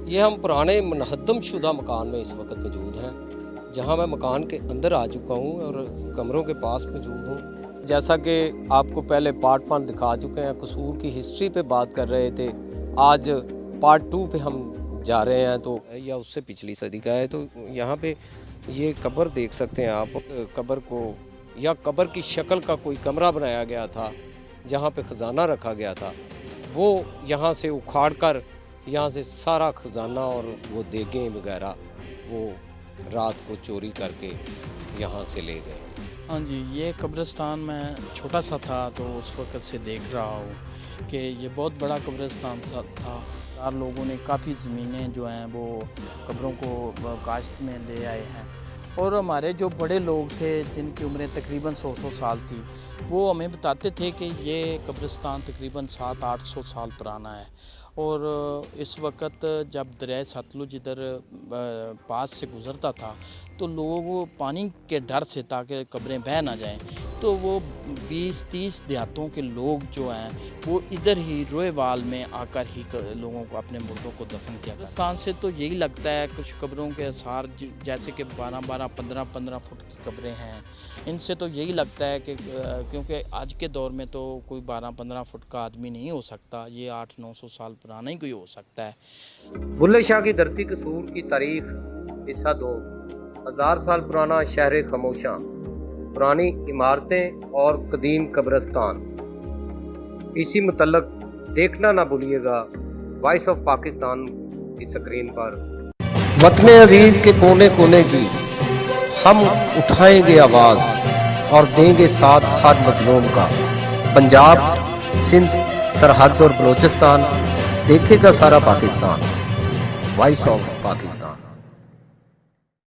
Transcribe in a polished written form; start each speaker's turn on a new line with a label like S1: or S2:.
S1: ये हम पुराने मुनहद्दम शुदा मकान में इस वक्त मौजूद हैं, जहां मैं मकान के अंदर आ चुका हूं और कमरों के पास मौजूद हूं। जैसा कि आपको पहले पार्ट 1 दिखा चुके हैं, कसूर की हिस्ट्री पे बात कर रहे थे। आज पार्ट 2 पे हम जा रहे हैं, तो या उससे पिछली सदी का है। तो यहाँ पे ये कब्र देख सकते हैं आप। कब्र को या कब्र की शक्ल का कोई कमरा बनाया गया था जहाँ पे ख़जाना रखा गया था। वो यहाँ से उखाड़ कर यहाँ से सारा ख़जाना और वो देगें वगैरह वो रात को चोरी करके यहाँ से ले गए।
S2: हाँ जी, ये कब्रिस्तान मैं छोटा सा था तो उस वक्त से देख रहा हूँ कि ये बहुत बड़ा कब्रिस्तान था। 4 लोगों ने काफ़ी ज़मीनें जो हैं वो कब्रों को काश्त में ले आए हैं। और हमारे जो बड़े लोग थे जिनकी उम्रें तकरीबन 100 साल थी, वो हमें बताते थे कि ये कब्रिस्तान तकरीबन 700-800 साल पुराना है। और इस वक्त जब दरिया सतलुज इधर पास से गुज़रता था तो लोग पानी के डर से, ताकि कब्रें बह ना जाएं, तो वो 20-30 देहातों के लोग जो हैं वो इधर ही रोएवाल में आकर ही लोगों को, अपने मुर्दों को दफन किया। पाकिस्तान से तो यही लगता है, कुछ कब्रों के आसार जैसे कि 12-12, 15-15 फुट की कब्रें हैं, इनसे तो यही लगता है कि क्योंकि आज के दौर में तो कोई 12-15 फुट का आदमी नहीं हो सकता, ये 800-900 साल पुराना ही कोई हो सकता है।
S1: बुल्ले शाह की धरती कसूर की तारीख हिस्सा 2। 1000 साल पुराना शहर खामोशां, पुरानी इमारतें और कदीम कब्रिस्तान। इसी मुतल्लक देखना ना भूलिएगा वॉइस ऑफ पाकिस्तान की स्क्रीन पर। वतन अजीज के कोने कोने की हम उठाएंगे आवाज और देंगे साथ हर मजलूम का। पंजाब, सिंध, सरहद और बलोचिस्तान, देखेगा सारा पाकिस्तान। Voice of Pakistan.